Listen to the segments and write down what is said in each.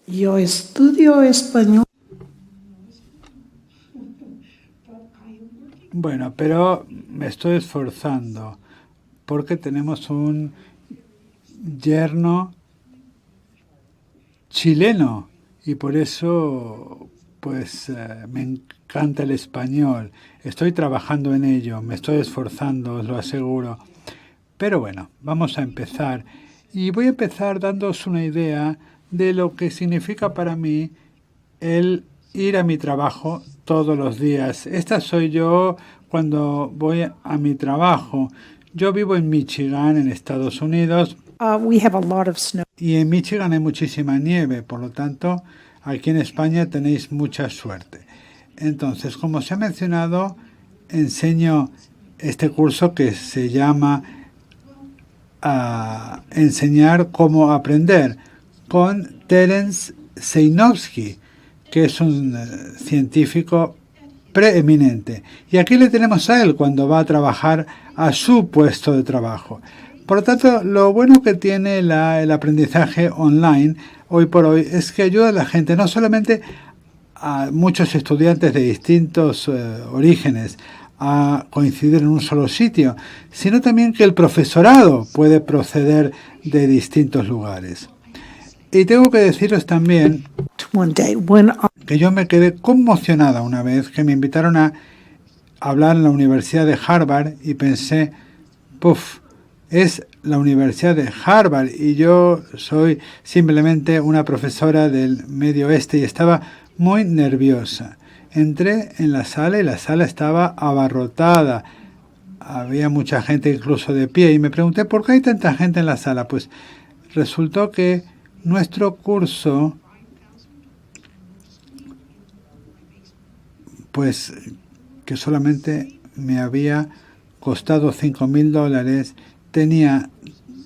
Yo estudio español. Bueno, pero me estoy esforzando porque tenemos un yerno chileno y por eso pues me encanta el español. Estoy trabajando en ello, me estoy esforzando, os lo aseguro. Pero bueno, vamos a empezar. Y voy a empezar dándoos una idea de lo que significa para mí el ir a mi trabajo todos los días. Esta soy yo cuando voy a mi trabajo. Yo vivo en Michigan, en Estados Unidos. We have a lot of snow. Y en Michigan hay muchísima nieve, por lo tanto, aquí en España tenéis mucha suerte. Entonces, como se ha mencionado, enseño este curso que se llama Enseñar cómo aprender con Terence Sejnowski, que es un científico preeminente. Y aquí le tenemos a él cuando va a trabajar a su puesto de trabajo. Por lo tanto, lo bueno que tiene el aprendizaje online hoy por hoy es que ayuda a la gente, no solamente a muchos estudiantes de distintos orígenes, a coincidir en un solo sitio, sino también que el profesorado puede proceder de distintos lugares. Y tengo que deciros también que yo me quedé conmocionada una vez que me invitaron a hablar en la Universidad de Harvard y pensé, es la Universidad de Harvard y yo soy simplemente una profesora del Medio Oeste y estaba muy nerviosa. Entré en la sala y la sala estaba abarrotada. Había mucha gente incluso de pie y me pregunté ¿por qué hay tanta gente en la sala? Pues resultó que nuestro curso, pues que solamente me había costado $5,000, tenía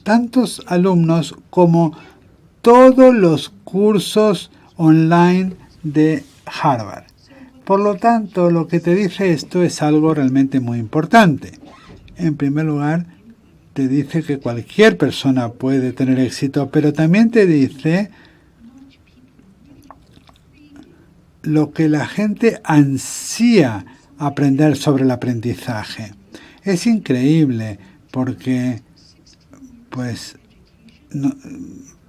tantos alumnos como todos los cursos online de Harvard. Por lo tanto, lo que te dice esto es algo realmente muy importante. En primer lugar, te dice que cualquier persona puede tener éxito, pero también te dice lo que la gente ansía aprender sobre el aprendizaje. Es increíble porque pues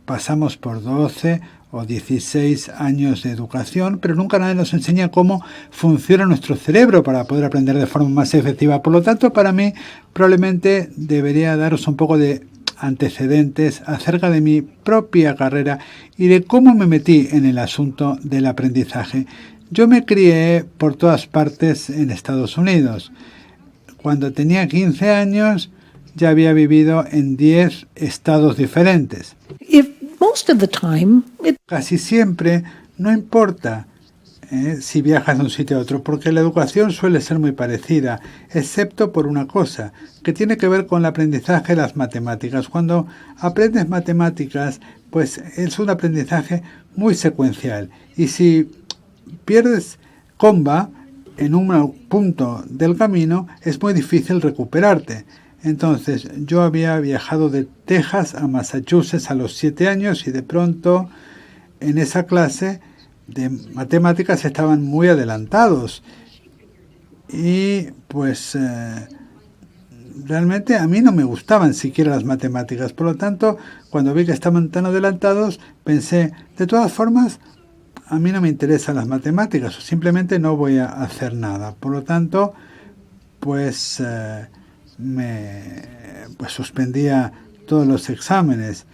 pasamos por 12 o 16 años de educación, pero nunca nadie nos enseña cómo funciona nuestro cerebro para poder aprender de forma más efectiva. Por lo tanto, para mí, probablemente debería daros un poco de antecedentes acerca de mi propia carrera y de cómo me metí en el asunto del aprendizaje. Yo me crié por todas partes en Estados Unidos. Cuando tenía 15 años, ya había vivido en 10 estados diferentes. Casi siempre, no importa si viajas de un sitio a otro, porque la educación suele ser muy parecida, excepto por una cosa, que tiene que ver con el aprendizaje de las matemáticas. Cuando aprendes matemáticas, pues es un aprendizaje muy secuencial. Y si pierdes comba en un punto del camino, es muy difícil recuperarte. Entonces, yo había viajado de Texas a Massachusetts a los 7 años y de pronto en esa clase de matemáticas estaban muy adelantados. Y pues realmente a mí no me gustaban siquiera las matemáticas. Por lo tanto, cuando vi que estaban tan adelantados, pensé, de todas formas, a mí no me interesan las matemáticas, simplemente no voy a hacer nada. Por lo tanto, pues suspendía todos los exámenes,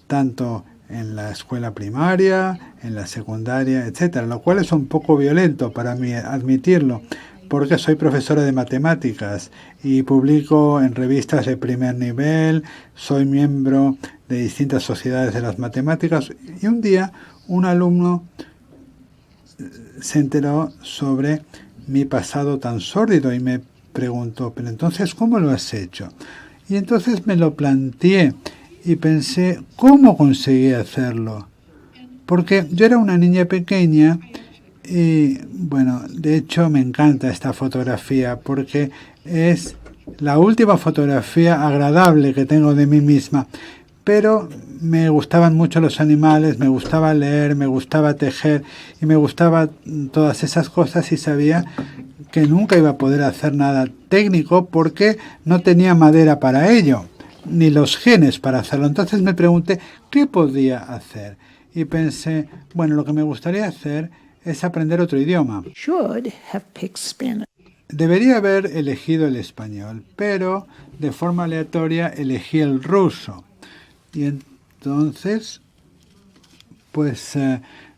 tanto en la escuela primaria, en la secundaria, etcétera, lo cual es un poco violento para mí admitirlo, porque soy profesora de matemáticas y publico en revistas de primer nivel, soy miembro de distintas sociedades de las matemáticas, y un día un alumno se enteró sobre mi pasado tan sórdido y me preguntó, pero entonces, ¿cómo lo has hecho? Y entonces me lo planteé y pensé, ¿cómo conseguí hacerlo? Porque yo era una niña pequeña Y bueno, de hecho me encanta esta fotografía porque es la última fotografía agradable que tengo de mí misma. Pero me gustaban mucho los animales, me gustaba leer, me gustaba tejer y me gustaban todas esas cosas y sabía que nunca iba a poder hacer nada técnico porque no tenía madera para ello, ni los genes para hacerlo. Entonces me pregunté qué podía hacer y pensé, bueno, lo que me gustaría hacer es aprender otro idioma. Should have picked Spanish. Debería haber elegido el español, pero de forma aleatoria elegí el ruso. Y entonces, pues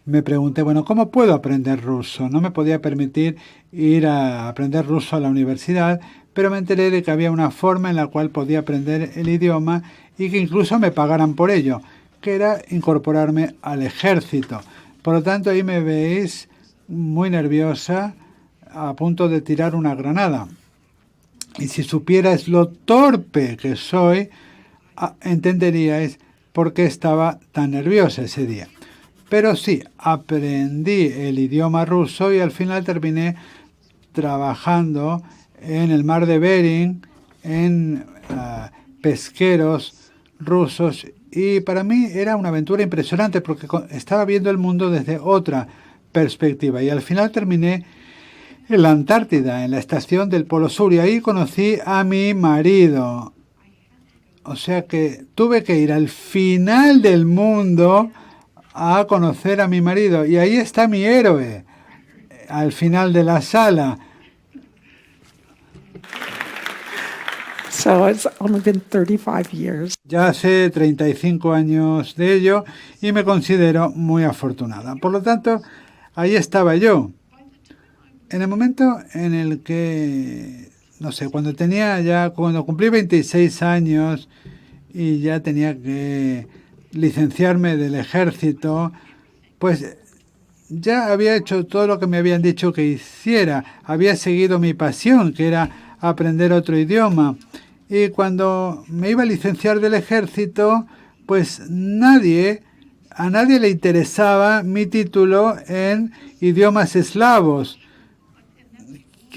me pregunté, bueno, ¿cómo puedo aprender ruso? No me podía permitir ir a aprender ruso a la universidad, pero me enteré de que había una forma en la cual podía aprender el idioma y que incluso me pagaran por ello, que era incorporarme al ejército. Por lo tanto, ahí me veis muy nerviosa, a punto de tirar una granada. Y si supierais lo torpe que soy, entenderíais por qué estaba tan nerviosa ese día. Pero sí, aprendí el idioma ruso y al final terminé trabajando en el mar de Bering, en pesqueros rusos, y para mí era una aventura impresionante porque estaba viendo el mundo desde otra perspectiva y al final terminé en la Antártida, en la estación del Polo Sur, y ahí conocí a mi marido. O sea que tuve que ir al final del mundo a conocer a mi marido. Y ahí está mi héroe, al final de la sala. So it's only been 35 years. Ya hace 35 años de ello y me considero muy afortunada. Por lo tanto, ahí estaba yo. En el momento en el que, no sé, cuando cumplí 26 años y ya tenía que licenciarme del ejército, pues ya había hecho todo lo que me habían dicho que hiciera. Había seguido mi pasión, que era aprender otro idioma. Y cuando me iba a licenciar del ejército, pues a nadie le interesaba mi título en idiomas eslavos.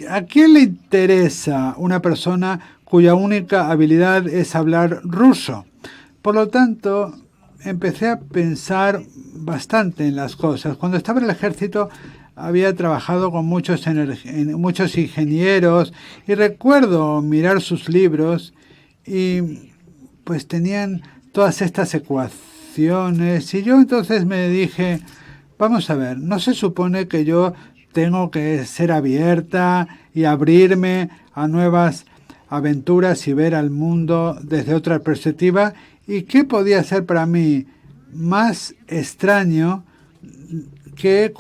¿A quién le interesa una persona cuya única habilidad es hablar ruso? Por lo tanto, empecé a pensar bastante en las cosas. Cuando estaba en el ejército había trabajado con muchos ingenieros y recuerdo mirar sus libros y pues tenían todas estas ecuaciones y yo entonces me dije, vamos a ver, ¿no se supone que yo tengo que ser abierta y abrirme a nuevas aventuras y ver al mundo desde otra perspectiva? ¿Y qué podía ser para mí más extraño que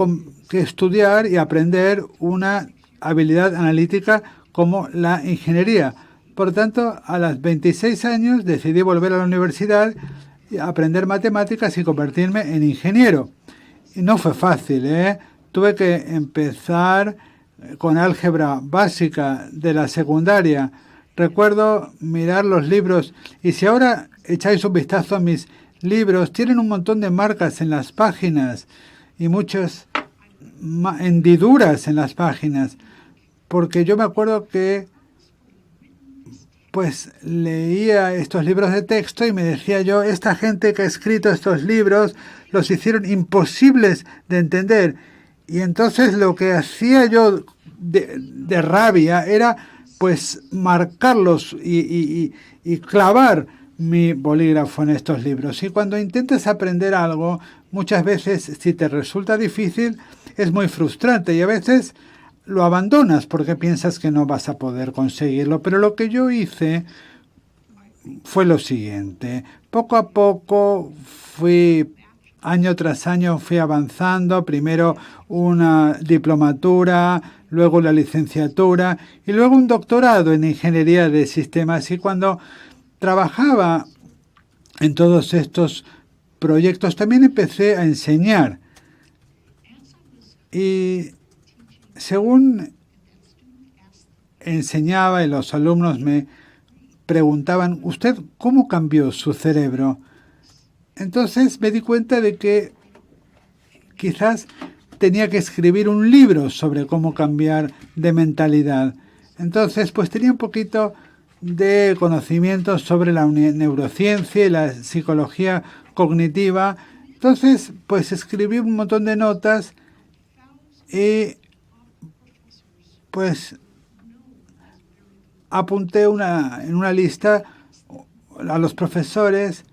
estudiar y aprender una habilidad analítica como la ingeniería? Por tanto, a los 26 años decidí volver a la universidad, aprender matemáticas y convertirme en ingeniero. Y no fue fácil, ¿eh? Tuve que empezar con álgebra básica de la secundaria. Recuerdo mirar los libros y si ahora echáis un vistazo a mis libros, tienen un montón de marcas en las páginas y muchas hendiduras en las páginas. Porque yo me acuerdo que pues leía estos libros de texto y me decía yo, esta gente que ha escrito estos libros los hicieron imposibles de entender. Y entonces lo que hacía yo de rabia era pues marcarlos y clavar mi bolígrafo en estos libros. Y cuando intentas aprender algo, muchas veces si te resulta difícil es muy frustrante y a veces lo abandonas porque piensas que no vas a poder conseguirlo. Pero lo que yo hice fue lo siguiente. Poco a poco año tras año fui avanzando, primero una diplomatura, luego la licenciatura y luego un doctorado en ingeniería de sistemas. Y cuando trabajaba en todos estos proyectos también empecé a enseñar. Y según enseñaba y los alumnos me preguntaban, ¿usted cómo cambió su cerebro? Entonces me di cuenta de que quizás tenía que escribir un libro sobre cómo cambiar de mentalidad. Entonces, pues tenía un poquito de conocimiento sobre la neurociencia y la psicología cognitiva. Entonces, pues escribí un montón de notas y pues apunté en una lista a los profesores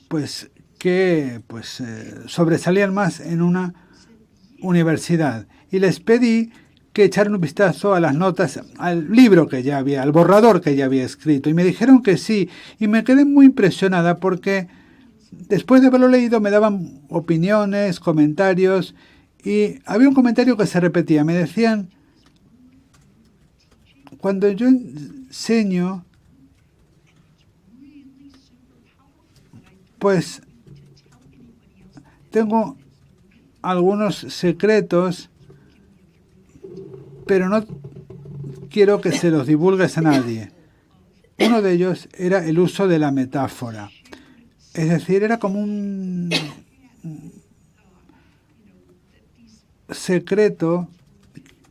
pues que pues sobresalían más en una universidad y les pedí que echaran un vistazo a las notas, al libro que ya había, al borrador que ya había escrito, y me dijeron que sí, y me quedé muy impresionada porque después de haberlo leído me daban opiniones, comentarios, y había un comentario que se repetía. Me decían, cuando yo enseño, pues tengo algunos secretos, pero no quiero que se los divulgues a nadie. Uno de ellos era el uso de la metáfora. Es decir, era como un secreto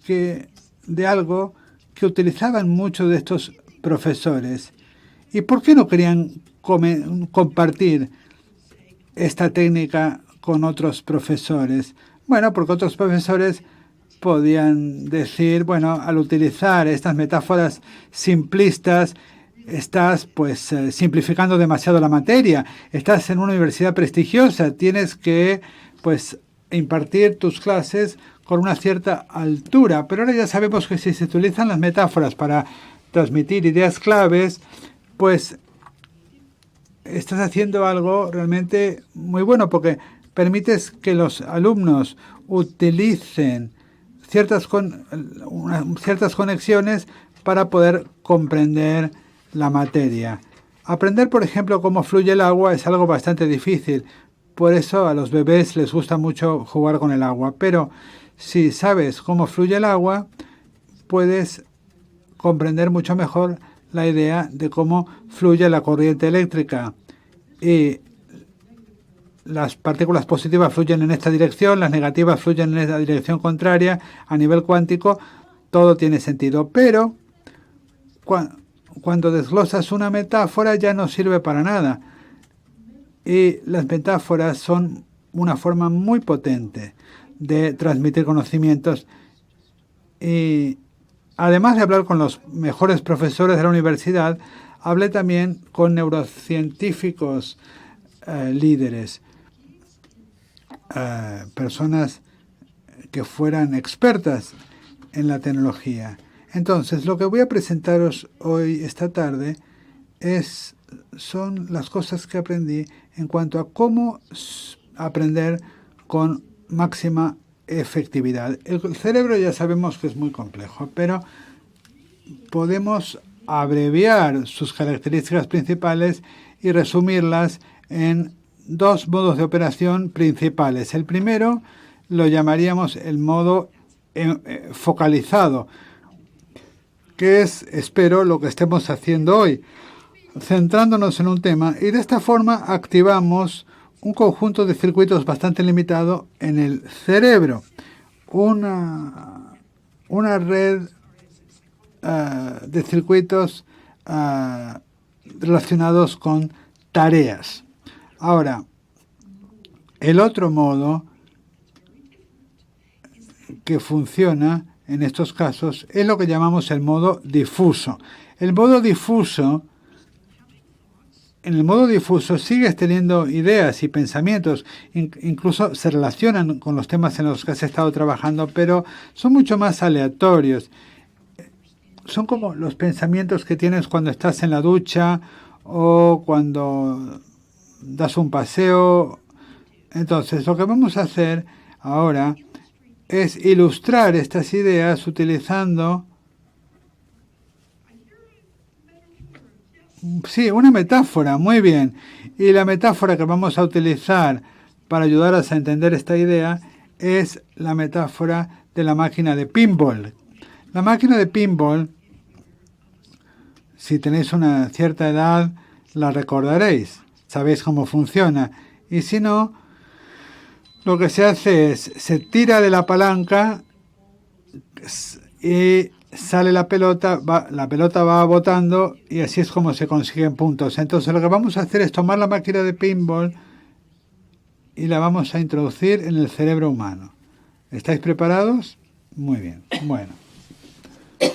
de algo que utilizaban muchos de estos profesores. ¿Y por qué no querían compartir esta técnica con otros profesores? Bueno, porque otros profesores podían decir, bueno, al utilizar estas metáforas simplistas, estás pues simplificando demasiado la materia, estás en una universidad prestigiosa, tienes que pues impartir tus clases con una cierta altura, pero ahora ya sabemos que si se utilizan las metáforas para transmitir ideas claves, pues estás haciendo algo realmente muy bueno, porque permites que los alumnos utilicen ciertas conexiones para poder comprender la materia. Aprender, por ejemplo, cómo fluye el agua es algo bastante difícil. Por eso a los bebés les gusta mucho jugar con el agua. Pero si sabes cómo fluye el agua, puedes comprender mucho mejor la idea de cómo fluye la corriente eléctrica. Y las partículas positivas fluyen en esta dirección, las negativas fluyen en esta dirección contraria. A nivel cuántico, todo tiene sentido. Pero cuando desglosas una metáfora ya no sirve para nada. Y las metáforas son una forma muy potente de transmitir conocimientos. Y además de hablar con los mejores profesores de la universidad, hablé también con neurocientíficos líderes, personas que fueran expertas en la tecnología. Entonces, lo que voy a presentaros hoy, esta tarde, son las cosas que aprendí en cuanto a cómo aprender con máxima efectividad. El cerebro ya sabemos que es muy complejo, pero podemos abreviar sus características principales y resumirlas en dos modos de operación principales. El primero lo llamaríamos el modo focalizado, que es, espero, lo que estemos haciendo hoy, centrándonos en un tema, y de esta forma activamos un conjunto de circuitos bastante limitado en el cerebro, una red de circuitos relacionados con tareas. Ahora, el otro modo que funciona en estos casos es lo que llamamos el modo difuso. En el modo difuso sigues teniendo ideas y pensamientos, incluso se relacionan con los temas en los que has estado trabajando, pero son mucho más aleatorios. Son como los pensamientos que tienes cuando estás en la ducha o cuando das un paseo. Entonces, lo que vamos a hacer ahora es ilustrar estas ideas utilizando una metáfora, muy bien. Y la metáfora que vamos a utilizar para ayudaros a entender esta idea es la metáfora de la máquina de pinball. La máquina de pinball, si tenéis una cierta edad, la recordaréis. Sabéis cómo funciona. Y si no, lo que se hace es, se tira de la palanca y sale la pelota va botando y así es como se consiguen puntos. Entonces lo que vamos a hacer es tomar la máquina de pinball y la vamos a introducir en el cerebro humano. ¿Estáis preparados? Muy bien.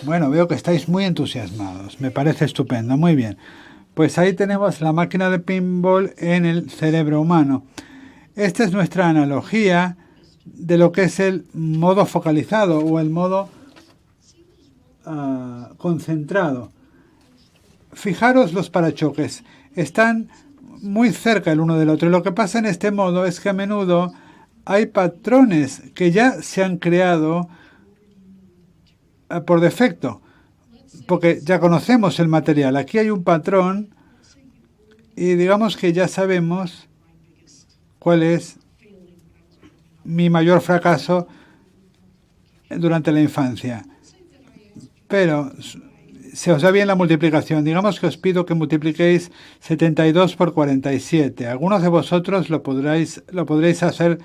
Bueno, veo que estáis muy entusiasmados. Me parece estupendo. Muy bien. Pues ahí tenemos la máquina de pinball en el cerebro humano. Esta es nuestra analogía de lo que es el modo focalizado o el modo concentrado. Fijaros los parachoques. Están muy cerca el uno del otro. Y lo que pasa en este modo es que a menudo hay patrones que ya se han creado por defecto, porque ya conocemos el material. Aquí hay un patrón y digamos que ya sabemos cuál es mi mayor fracaso durante la infancia. Pero se os da bien la multiplicación. Digamos que os pido que multipliquéis 72 por 47. Algunos de vosotros lo podréis hacer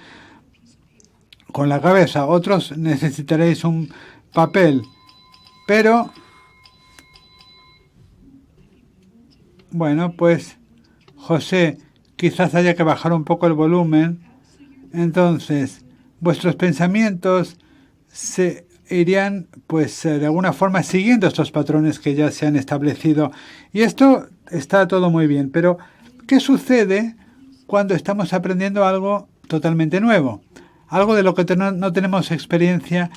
con la cabeza. Otros necesitaréis un papel. Pero, bueno, pues, José, quizás haya que bajar un poco el volumen. Entonces, vuestros pensamientos se irían, pues, de alguna forma siguiendo estos patrones que ya se han establecido. Y esto está todo muy bien. Pero, ¿qué sucede cuando estamos aprendiendo algo totalmente nuevo? Algo de lo que no tenemos experiencia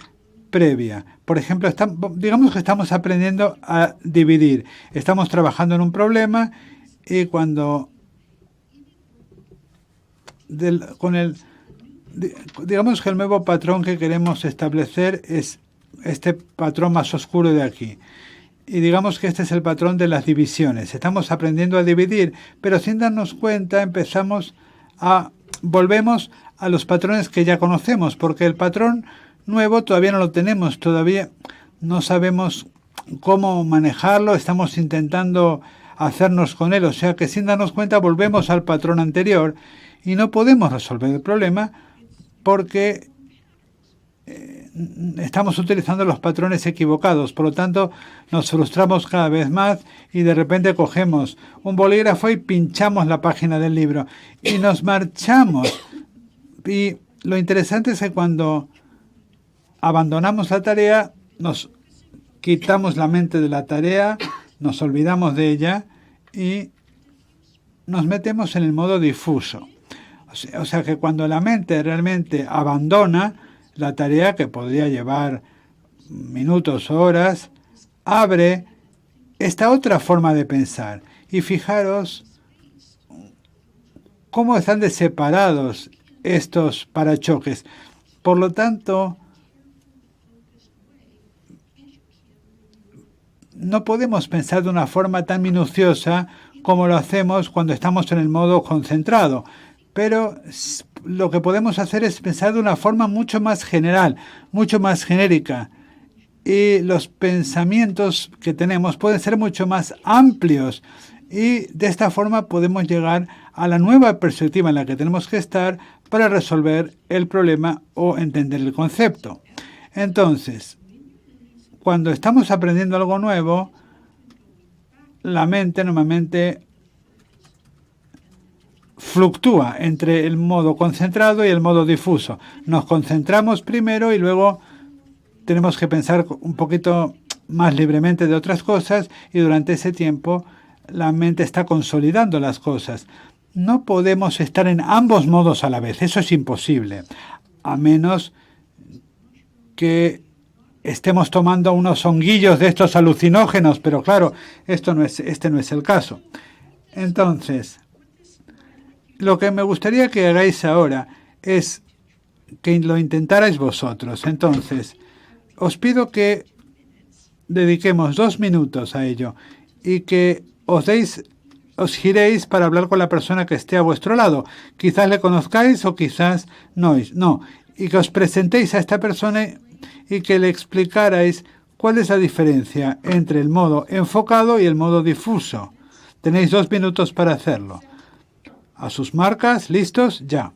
previa. Por ejemplo, digamos que estamos aprendiendo a dividir. Estamos trabajando en un problema y cuando digamos que el nuevo patrón que queremos establecer es este patrón más oscuro de aquí. Y digamos que este es el patrón de las divisiones. Estamos aprendiendo a dividir, pero sin darnos cuenta volvemos a los patrones que ya conocemos, porque el patrón nuevo todavía no lo tenemos, todavía no sabemos cómo manejarlo, estamos intentando hacernos con él, o sea que sin darnos cuenta volvemos al patrón anterior y no podemos resolver el problema porque estamos utilizando los patrones equivocados. Por lo tanto, nos frustramos cada vez más y de repente cogemos un bolígrafo y pinchamos la página del libro y nos marchamos. Y lo interesante es que cuando abandonamos la tarea, nos quitamos la mente de la tarea, nos olvidamos de ella y nos metemos en el modo difuso. O sea que cuando la mente realmente abandona la tarea, que podría llevar minutos o horas, abre esta otra forma de pensar. Y fijaros cómo están separados estos parachoques. Por lo tanto, no podemos pensar de una forma tan minuciosa como lo hacemos cuando estamos en el modo concentrado. Pero lo que podemos hacer es pensar de una forma mucho más general, mucho más genérica. Y los pensamientos que tenemos pueden ser mucho más amplios. Y de esta forma podemos llegar a la nueva perspectiva en la que tenemos que estar para resolver el problema o entender el concepto. Entonces, cuando estamos aprendiendo algo nuevo, la mente normalmente fluctúa entre el modo concentrado y el modo difuso. Nos concentramos primero y luego tenemos que pensar un poquito más libremente de otras cosas y durante ese tiempo la mente está consolidando las cosas. No podemos estar en ambos modos a la vez, eso es imposible, a menos que estemos tomando unos honguillos de estos alucinógenos, pero claro, este no es el caso. Entonces, lo que me gustaría que hagáis ahora es que lo intentarais vosotros. Entonces, os pido que dediquemos 2 minutos a ello y que os giréis para hablar con la persona que esté a vuestro lado. Quizás le conozcáis o quizás no. Y que os presentéis a esta persona y que le explicarais cuál es la diferencia entre el modo enfocado y el modo difuso. Tenéis 2 minutos para hacerlo. A sus marcas, listos, ya.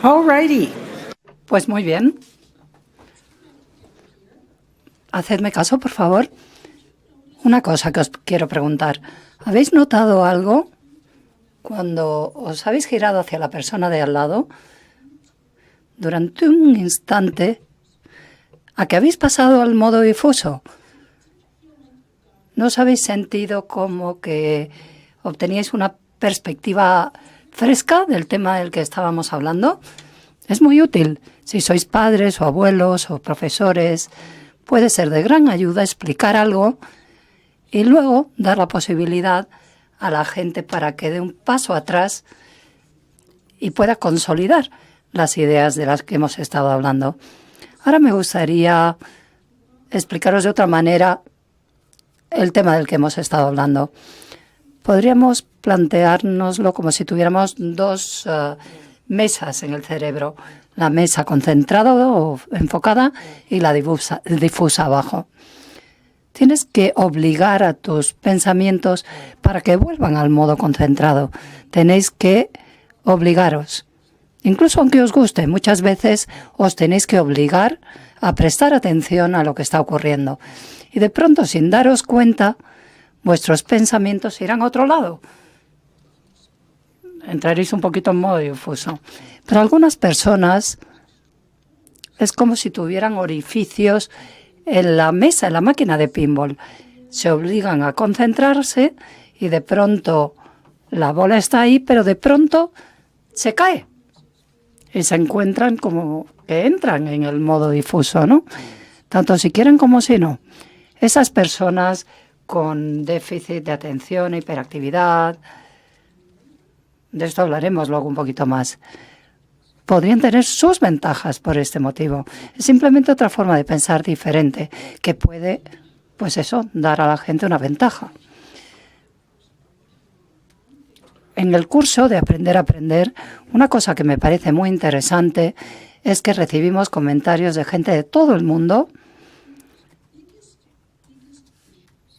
Alrighty. Pues muy bien. Hacedme caso, por favor. Una cosa que os quiero preguntar. ¿Habéis notado algo cuando os habéis girado hacia la persona de al lado? Durante un instante, ¿a que habéis pasado al modo difuso? ¿No os habéis sentido como que obteníais una perspectiva fresca del tema del que estábamos hablando? Es muy útil. Si sois padres o abuelos o profesores, puede ser de gran ayuda explicar algo y luego dar la posibilidad a la gente para que dé un paso atrás y pueda consolidar las ideas de las que hemos estado hablando. Ahora me gustaría explicaros de otra manera el tema del que hemos estado hablando. Podríamos planteárnoslo como si tuviéramos dos mesas en el cerebro. La mesa concentrada o enfocada y la difusa abajo. Tienes que obligar a tus pensamientos para que vuelvan al modo concentrado. Tenéis que obligaros. Incluso aunque os guste, muchas veces os tenéis que obligar a prestar atención a lo que está ocurriendo. Y de pronto, sin daros cuenta, vuestros pensamientos irán a otro lado. Entraréis un poquito en modo difuso. Pero algunas personas es como si tuvieran orificios en la mesa, en la máquina de pinball. Se obligan a concentrarse y de pronto la bola está ahí, pero de pronto se cae. Y se encuentran como que entran en el modo difuso, ¿no? Tanto si quieren como si no. Esas personas con déficit de atención, hiperactividad, de esto hablaremos luego un poquito más, podrían tener sus ventajas por este motivo. Es simplemente otra forma de pensar diferente que puede, pues eso, dar a la gente una ventaja. En el curso de Aprender a Aprender, una cosa que me parece muy interesante es que recibimos comentarios de gente de todo el mundo.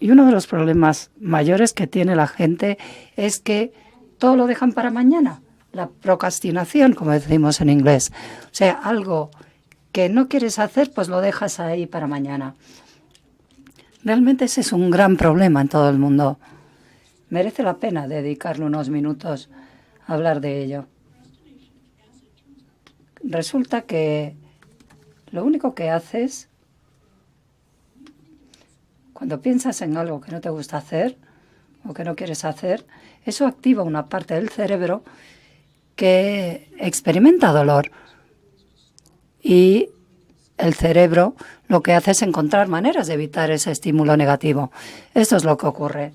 Y uno de los problemas mayores que tiene la gente es que todo lo dejan para mañana. La procrastinación, como decimos en inglés. O sea, algo que no quieres hacer, pues lo dejas ahí para mañana. Realmente ese es un gran problema en todo el mundo. Merece la pena dedicarle unos minutos a hablar de ello. Resulta que lo único que haces cuando piensas en algo que no te gusta hacer o que no quieres hacer, eso activa una parte del cerebro que experimenta dolor. Y el cerebro lo que hace es encontrar maneras de evitar ese estímulo negativo. Esto es lo que ocurre.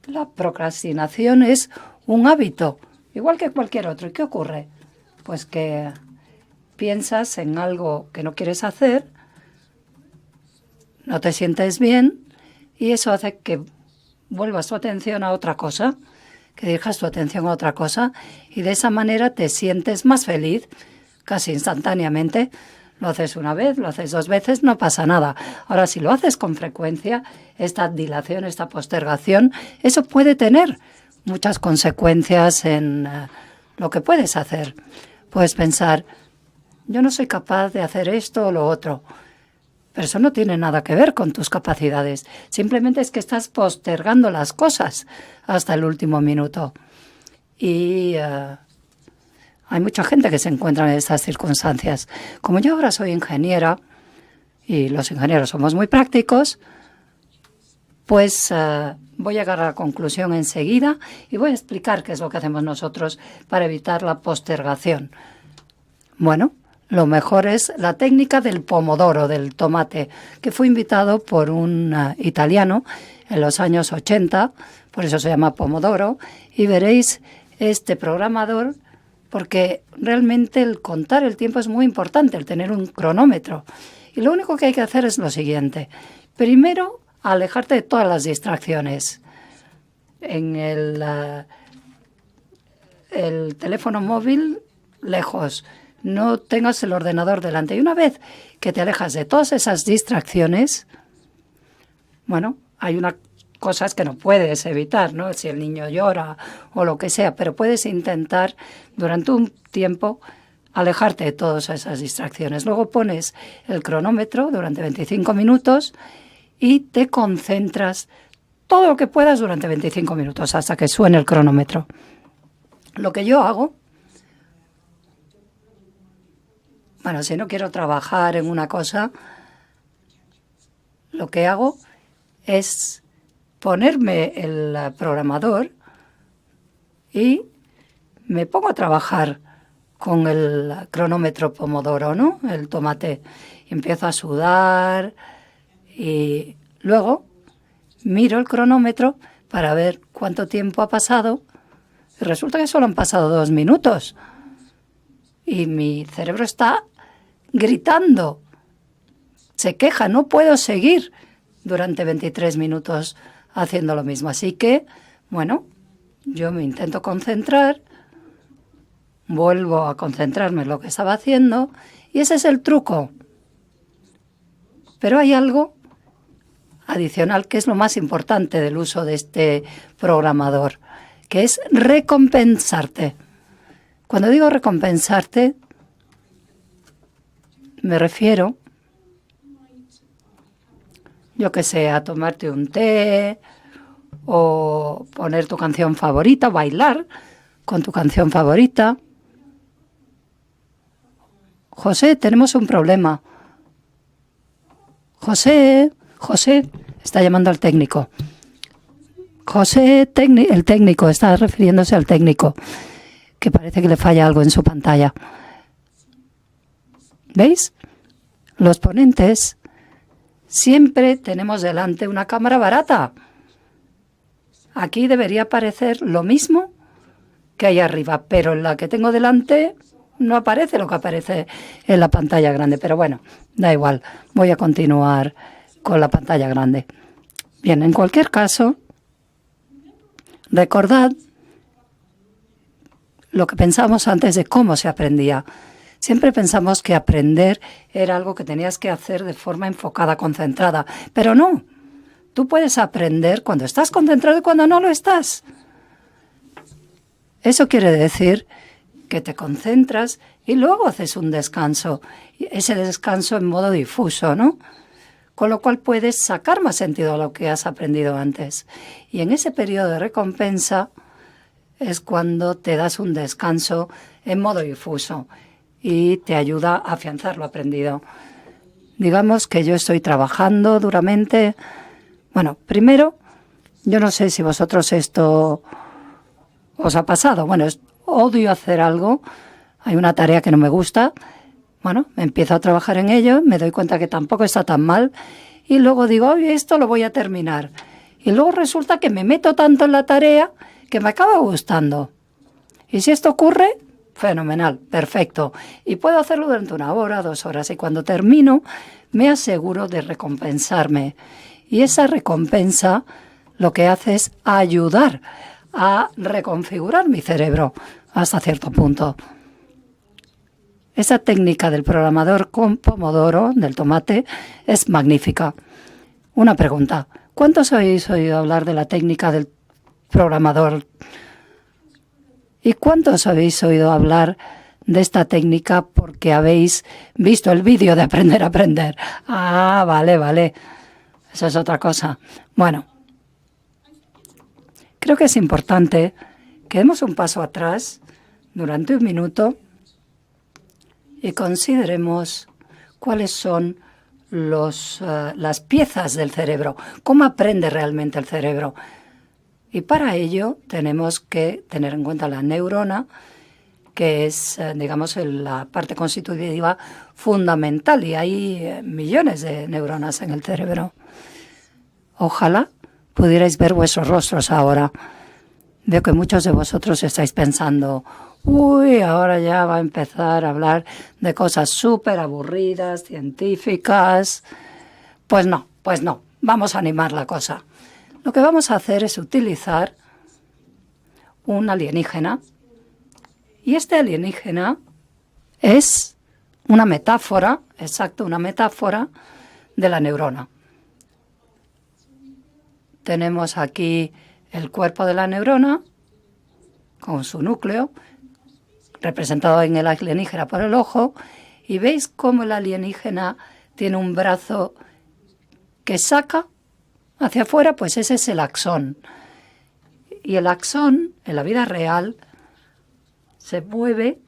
La procrastinación es un hábito, igual que cualquier otro. ¿Y qué ocurre? Pues que piensas en algo que no quieres hacer, no te sientes bien y eso hace que vuelvas tu atención a otra cosa, que dirijas tu atención a otra cosa y de esa manera te sientes más feliz casi instantáneamente. Lo haces una vez, lo haces 2 veces, no pasa nada. Ahora, si lo haces con frecuencia, esta dilación, esta postergación, eso puede tener muchas consecuencias en lo que puedes hacer. Puedes pensar, yo no soy capaz de hacer esto o lo otro. Pero eso no tiene nada que ver con tus capacidades. Simplemente es que estás postergando las cosas hasta el último minuto. Y hay mucha gente que se encuentra en estas circunstancias. Como yo ahora soy ingeniera, y los ingenieros somos muy prácticos, pues voy a llegar a la conclusión enseguida y voy a explicar qué es lo que hacemos nosotros para evitar la postergación. Bueno, lo mejor es la técnica del pomodoro, del tomate, que fue inventado por un italiano en los años 80, por eso se llama pomodoro, y veréis este programador, porque realmente el contar el tiempo es muy importante, el tener un cronómetro. Y lo único que hay que hacer es lo siguiente. Primero, alejarte de todas las distracciones. En el teléfono móvil, lejos. No tengas el ordenador delante. Y una vez que te alejas de todas esas distracciones, bueno, hay una cosas que no puedes evitar, ¿no? Si el niño llora o lo que sea, pero puedes intentar durante un tiempo alejarte de todas esas distracciones. Luego pones el cronómetro durante 25 minutos y te concentras todo lo que puedas durante 25 minutos hasta que suene el cronómetro. Lo que yo hago, bueno, si no quiero trabajar en una cosa, lo que hago es ponerme el programador y me pongo a trabajar con el cronómetro Pomodoro, ¿no? El tomate. Y empiezo a sudar y luego miro el cronómetro para ver cuánto tiempo ha pasado. Y resulta que solo han pasado 2 minutos. Y mi cerebro está gritando. Se queja, no puedo seguir durante 23 minutos haciendo lo mismo. Así que, bueno, yo me intento concentrar, vuelvo a concentrarme en lo que estaba haciendo y ese es el truco. Pero hay algo adicional que es lo más importante del uso de este programador, que es recompensarte. Cuando digo recompensarte, me refiero, yo que sé, a tomarte un té o poner tu canción favorita, bailar con tu canción favorita. José, tenemos un problema. José, está llamando al técnico. José, el técnico, está refiriéndose al técnico, que parece que le falla algo en su pantalla. ¿Veis? Los ponentes siempre tenemos delante una cámara barata. Aquí debería aparecer lo mismo que ahí arriba, pero en la que tengo delante no aparece lo que aparece en la pantalla grande. Pero bueno, da igual, voy a continuar con la pantalla grande. Bien, en cualquier caso, recordad lo que pensábamos antes de cómo se aprendía. Siempre pensamos que aprender era algo que tenías que hacer de forma enfocada, concentrada, pero no. Tú puedes aprender cuando estás concentrado y cuando no lo estás. Eso quiere decir que te concentras y luego haces un descanso. Ese descanso en modo difuso, ¿no? Con lo cual puedes sacar más sentido a lo que has aprendido antes. Y en ese periodo de recompensa es cuando te das un descanso en modo difuso y te ayuda a afianzar lo aprendido. Digamos que yo estoy trabajando duramente. Bueno, primero, yo no sé si vosotros esto os ha pasado. Bueno, odio hacer algo, hay una tarea que no me gusta, bueno, empiezo a trabajar en ello, me doy cuenta que tampoco está tan mal y luego digo, oye, esto lo voy a terminar. Y luego resulta que me meto tanto en la tarea que me acaba gustando. Y si esto ocurre, fenomenal, perfecto. Y puedo hacerlo durante 1 hora, 2 horas. Y cuando termino, me aseguro de recompensarme. Y esa recompensa lo que hace es ayudar a reconfigurar mi cerebro hasta cierto punto. Esa técnica del programador con Pomodoro, del tomate, es magnífica. Una pregunta. ¿Cuántos habéis oído hablar de la técnica del programador? ¿Y cuántos habéis oído hablar de esta técnica porque habéis visto el vídeo de Aprender a Aprender? Ah, vale. Eso es otra cosa. Bueno, creo que es importante que demos un paso atrás durante 1 minuto y consideremos cuáles son las piezas del cerebro, cómo aprende realmente el cerebro. Y para ello tenemos que tener en cuenta la neurona, que es, digamos, la parte constitutiva fundamental, y hay millones de neuronas en el cerebro. Ojalá pudierais ver vuestros rostros ahora. Veo que muchos de vosotros estáis pensando, uy, ahora ya va a empezar a hablar de cosas súper aburridas, científicas. Pues no, vamos a animar la cosa. Lo que vamos a hacer es utilizar un alienígena. Y este alienígena es una metáfora, una metáfora de la neurona. tenemos aquí el cuerpo de la neurona con su núcleo, representado en el alienígena por el ojo, y veis cómo el alienígena tiene un brazo que saca hacia afuera, pues ese es el axón. Y el axón, en la vida real, se mueve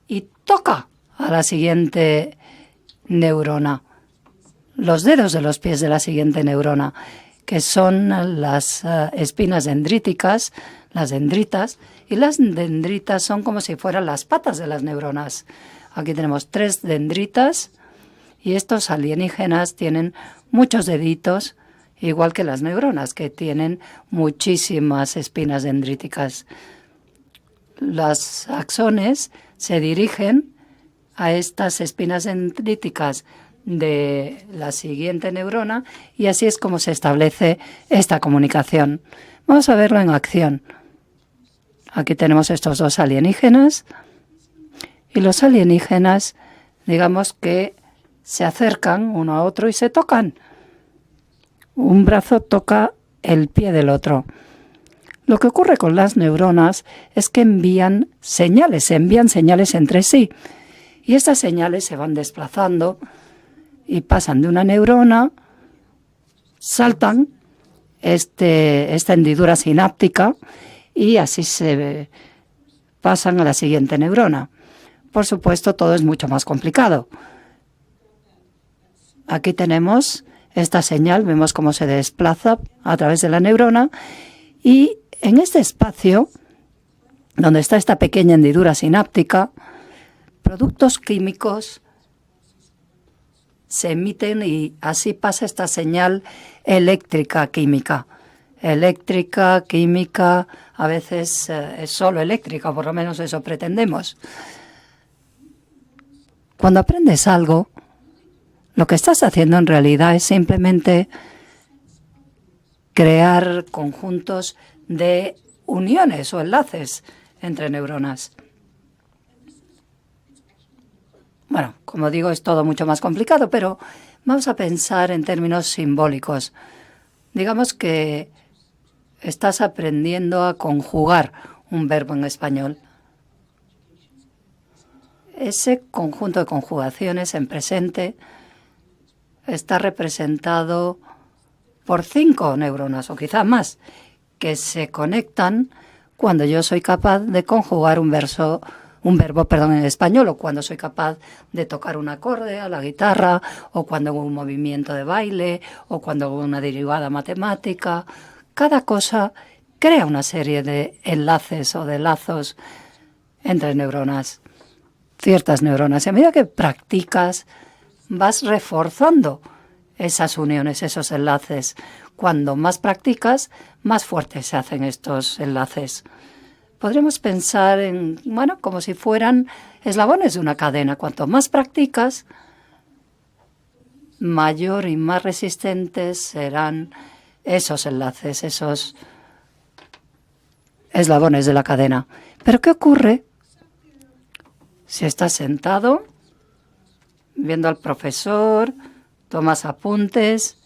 y toca a la siguiente neurona, los dedos de los pies de la siguiente neurona, que son las espinas dendríticas, las dendritas, y las dendritas son como si fueran las patas de las neuronas. Aquí tenemos 3 dendritas y estos alienígenas tienen muchos deditos, igual que las neuronas, que tienen muchísimas espinas dendríticas. Los axones se dirigen a estas espinas dendríticas de la siguiente neurona y así es como se establece esta comunicación. Vamos a verlo en acción. Aquí tenemos estos 2 alienígenas y los alienígenas, digamos que se acercan uno a otro y se tocan. Un brazo toca el pie del otro. Lo que ocurre con las neuronas es que envían señales entre sí. Y estas señales se van desplazando y pasan de una neurona, saltan esta hendidura sináptica y así se pasan a la siguiente neurona. Por supuesto, todo es mucho más complicado. Aquí tenemos esta señal, vemos cómo se desplaza a través de la neurona y en este espacio, donde está esta pequeña hendidura sináptica, productos químicos se emiten y así pasa esta señal eléctrica química. Eléctrica, química, a veces es solo eléctrica, por lo menos eso pretendemos. Cuando aprendes algo, lo que estás haciendo en realidad es simplemente crear conjuntos de uniones o enlaces entre neuronas. Bueno, como digo, es todo mucho más complicado, pero vamos a pensar en términos simbólicos. Digamos que estás aprendiendo a conjugar un verbo en español. Ese conjunto de conjugaciones en presente está representado por 5 neuronas o quizá más, que se conectan cuando yo soy capaz de conjugar un verbo en español, o cuando soy capaz de tocar un acorde a la guitarra, o cuando hago un movimiento de baile, o cuando hago una derivada matemática. Cada cosa crea una serie de enlaces o de lazos entre neuronas, ciertas neuronas. Y a medida que practicas, vas reforzando esas uniones, esos enlaces. Cuando más practicas, más fuertes se hacen estos enlaces. Podríamos pensar en, como si fueran eslabones de una cadena. Cuanto más practicas, mayor y más resistentes serán esos enlaces, esos eslabones de la cadena. Pero ¿qué ocurre si estás sentado, viendo al profesor, tomas apuntes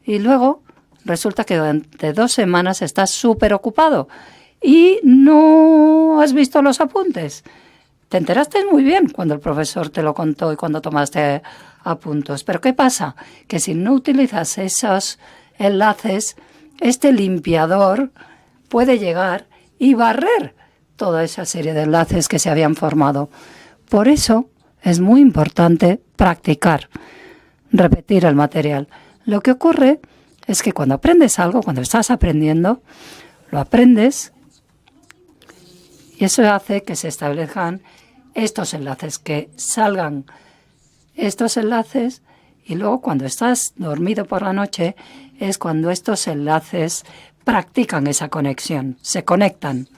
y luego resulta que durante 2 semanas estás súper ocupado y no has visto los apuntes? Te enteraste muy bien cuando el profesor te lo contó y cuando tomaste apuntes. Pero ¿qué pasa? Que si no utilizas esos enlaces, este limpiador puede llegar y barrer toda esa serie de enlaces que se habían formado. Por eso es muy importante practicar, repetir el material. Lo que ocurre es que cuando aprendes algo, cuando estás aprendiendo, lo aprendes y eso hace que se establezcan estos enlaces, que salgan estos enlaces, y luego cuando estás dormido por la noche es cuando estos enlaces practican esa conexión, se conectan.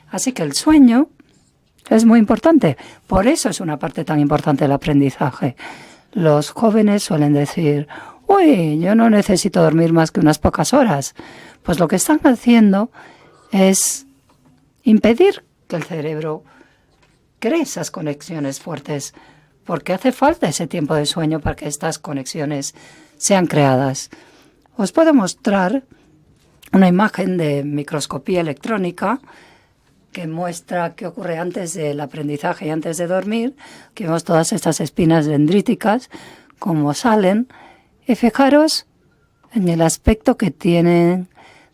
Así que el sueño es muy importante. Por eso es una parte tan importante del aprendizaje. Los jóvenes suelen decir, uy, yo no necesito dormir más que unas pocas horas. Pues lo que están haciendo es impedir que el cerebro cree esas conexiones fuertes, porque hace falta ese tiempo de sueño para que estas conexiones sean creadas. Os puedo mostrar una imagen de microscopía electrónica que muestra qué ocurre antes del aprendizaje y antes de dormir, que vemos todas estas espinas dendríticas, cómo salen, y fijaros en el aspecto que tienen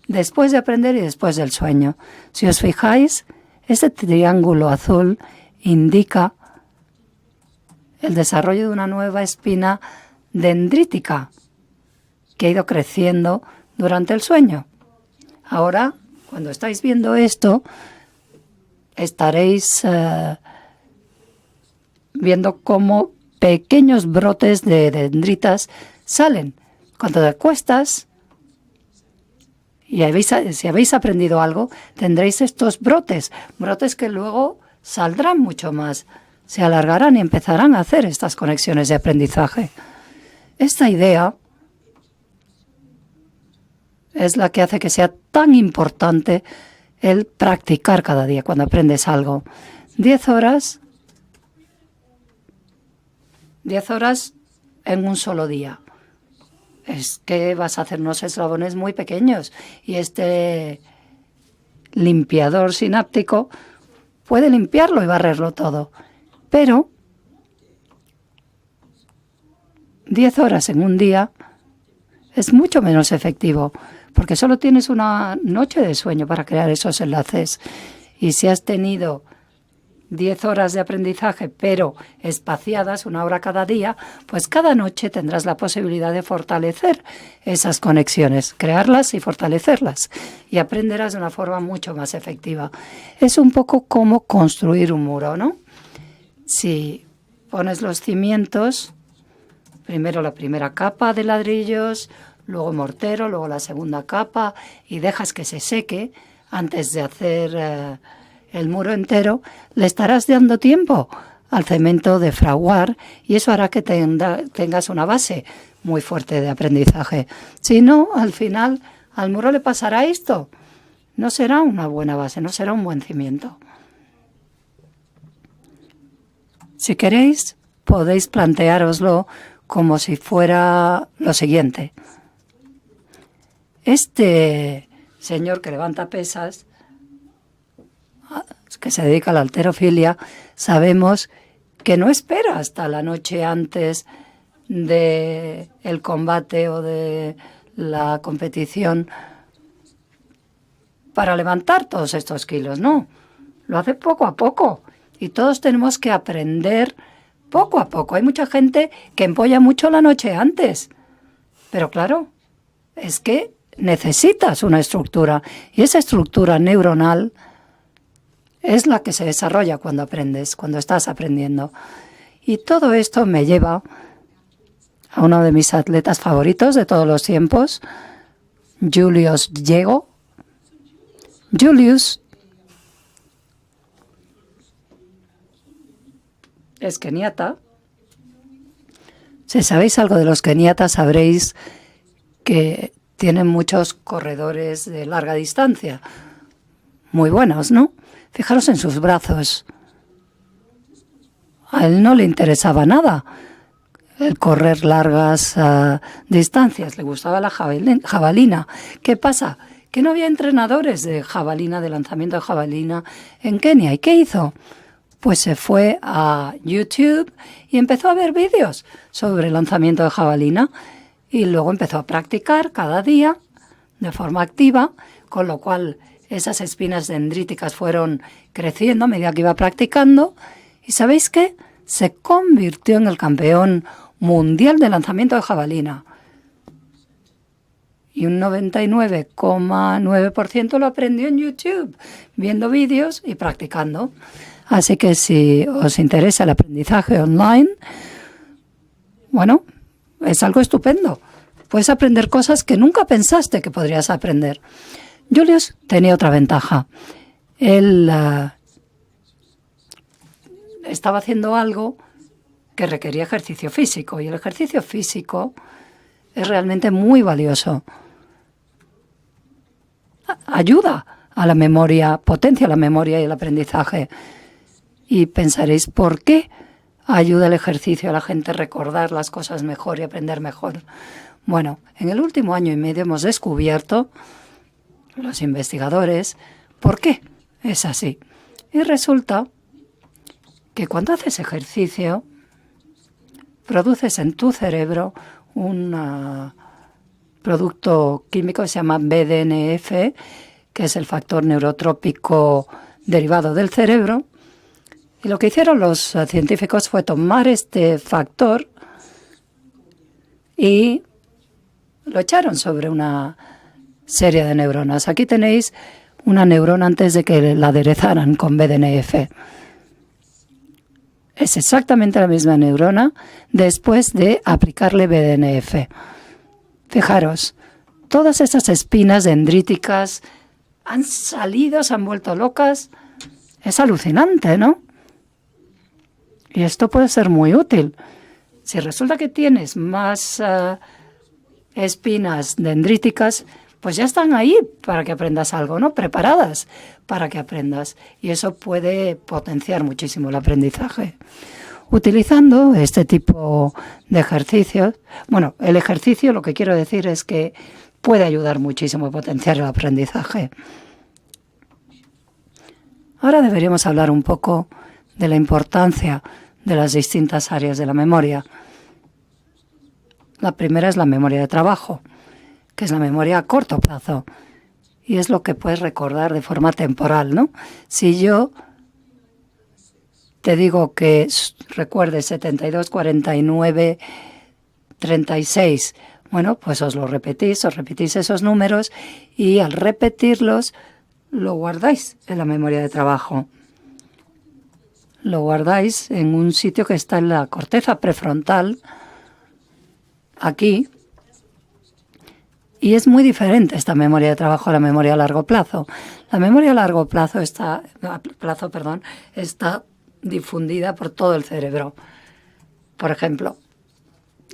después de aprender y después del sueño. Si os fijáis, este triángulo azul indica el desarrollo de una nueva espina dendrítica que ha ido creciendo durante el sueño. Ahora, cuando estáis viendo esto, estaréis viendo cómo pequeños brotes de dendritas salen. Cuando te acuestas y si habéis aprendido algo, tendréis estos brotes que luego saldrán mucho más, se alargarán y empezarán a hacer estas conexiones de aprendizaje. Esta idea es la que hace que sea tan importante el practicar cada día cuando aprendes algo. 10 horas en un solo día. Es que vas a hacer unos eslabones muy pequeños y este limpiador sináptico puede limpiarlo y barrerlo todo. Pero 10 horas en un día es mucho menos efectivo, porque solo tienes una noche de sueño para crear esos enlaces. Y si has tenido 10 horas de aprendizaje, pero espaciadas, 1 hora cada día, pues cada noche tendrás la posibilidad de fortalecer esas conexiones, crearlas y fortalecerlas, y aprenderás de una forma mucho más efectiva. Es un poco como construir un muro, ¿no? Si pones los cimientos, primero la primera capa de ladrillos, luego mortero, luego la segunda capa, y dejas que se seque antes de hacer el muro entero, le estarás dando tiempo al cemento de fraguar y eso hará que tengas una base muy fuerte de aprendizaje. Si no, al final al muro le pasará esto. No será una buena base, no será un buen cimiento. Si queréis, podéis planteároslo como si fuera lo siguiente. Este señor que levanta pesas, que se dedica a la halterofilia, sabemos que no espera hasta la noche antes del combate o de la competición para levantar todos estos kilos, no. Lo hace poco a poco y todos tenemos que aprender poco a poco. Hay mucha gente que empolla mucho la noche antes, pero claro, es que necesitas una estructura y esa estructura neuronal es la que se desarrolla cuando aprendes, cuando estás aprendiendo. Y todo esto me lleva a uno de mis atletas favoritos de todos los tiempos, Julius Yego. Julius es keniata. Si sabéis algo de los keniatas, sabréis que tienen muchos corredores de larga distancia. Muy buenos, ¿no? Fijaros en sus brazos. A él no le interesaba nada el correr largas distancias. Le gustaba la jabalina. ¿Qué pasa? Que no había entrenadores de jabalina, de lanzamiento de jabalina en Kenia. ¿Y qué hizo? Pues se fue a YouTube y empezó a ver vídeos sobre lanzamiento de jabalina. Y luego empezó a practicar cada día de forma activa, con lo cual esas espinas dendríticas fueron creciendo a medida que iba practicando. ¿Y sabéis qué? Se convirtió en el campeón mundial de lanzamiento de jabalina. Y un 99,9% lo aprendió en YouTube, viendo vídeos y practicando. Así que si os interesa el aprendizaje online, bueno, es algo estupendo. Puedes aprender cosas que nunca pensaste que podrías aprender. Julius tenía otra ventaja. Él estaba haciendo algo que requería ejercicio físico y el ejercicio físico es realmente muy valioso. Ayuda a la memoria, potencia la memoria y el aprendizaje. Y pensaréis, ¿por qué ayuda el ejercicio a la gente a recordar las cosas mejor y aprender mejor? Bueno, en el último año y medio hemos descubierto los investigadores, ¿por qué es así? Y resulta que cuando haces ejercicio, produces en tu cerebro un producto químico que se llama BDNF, que es el factor neurotrópico derivado del cerebro. Y lo que hicieron los científicos fue tomar este factor y lo echaron sobre una serie de neuronas. Aquí tenéis una neurona antes de que la aderezaran con BDNF. Es exactamente la misma neurona después de aplicarle BDNF. Fijaros, todas esas espinas dendríticas han salido, se han vuelto locas. Es alucinante, ¿no? Y esto puede ser muy útil. Si resulta que tienes más espinas dendríticas, pues ya están ahí para que aprendas algo, ¿no? Preparadas para que aprendas. Y eso puede potenciar muchísimo el aprendizaje. Utilizando este tipo de ejercicios, bueno, el ejercicio lo que quiero decir es que puede ayudar muchísimo a potenciar el aprendizaje. Ahora deberíamos hablar un poco de la importancia de las distintas áreas de la memoria. La primera es la memoria de trabajo, que es la memoria a corto plazo, y es lo que puedes recordar de forma temporal, ¿no? Si yo te digo que recuerdes 72, 49, 36, bueno, pues os repetís esos números y al repetirlos lo guardáis en la memoria de trabajo. Lo guardáis en un sitio que está en la corteza prefrontal, aquí, y es muy diferente esta memoria de trabajo a la memoria a largo plazo. La memoria a largo plazo está difundida por todo el cerebro. Por ejemplo,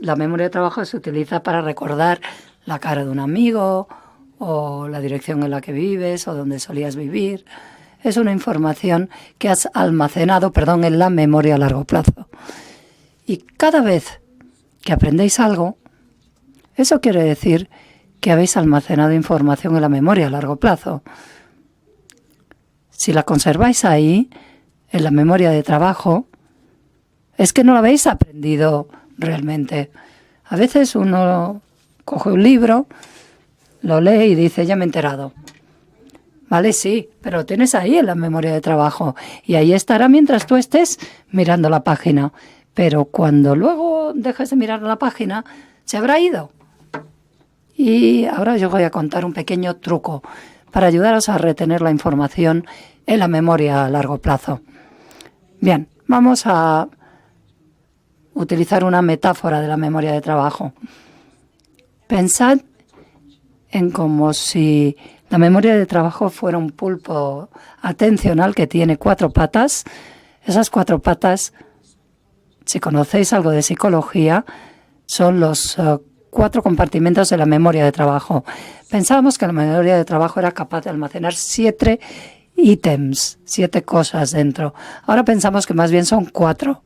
la memoria de trabajo se utiliza para recordar la cara de un amigo o la dirección en la que vives o donde solías vivir. Es una información que has almacenado, en la memoria a largo plazo. Y cada vez que aprendéis algo, eso quiere decir que habéis almacenado información en la memoria a largo plazo. Si la conserváis ahí, en la memoria de trabajo, es que no lo habéis aprendido realmente. A veces uno coge un libro, lo lee y dice, ya me he enterado. Vale, sí, pero lo tienes ahí en la memoria de trabajo y ahí estará mientras tú estés mirando la página. Pero cuando luego dejes de mirar la página, se habrá ido. Y ahora yo voy a contar un pequeño truco para ayudaros a retener la información en la memoria a largo plazo. Bien, vamos a utilizar una metáfora de la memoria de trabajo. Pensad en como si la memoria de trabajo fuera un pulpo atencional que tiene 4 patas. Esas 4 patas, si conocéis algo de psicología, son los 4 compartimentos de la memoria de trabajo. Pensábamos que la memoria de trabajo era capaz de almacenar 7 ítems, 7 cosas dentro. Ahora pensamos que más bien son 4.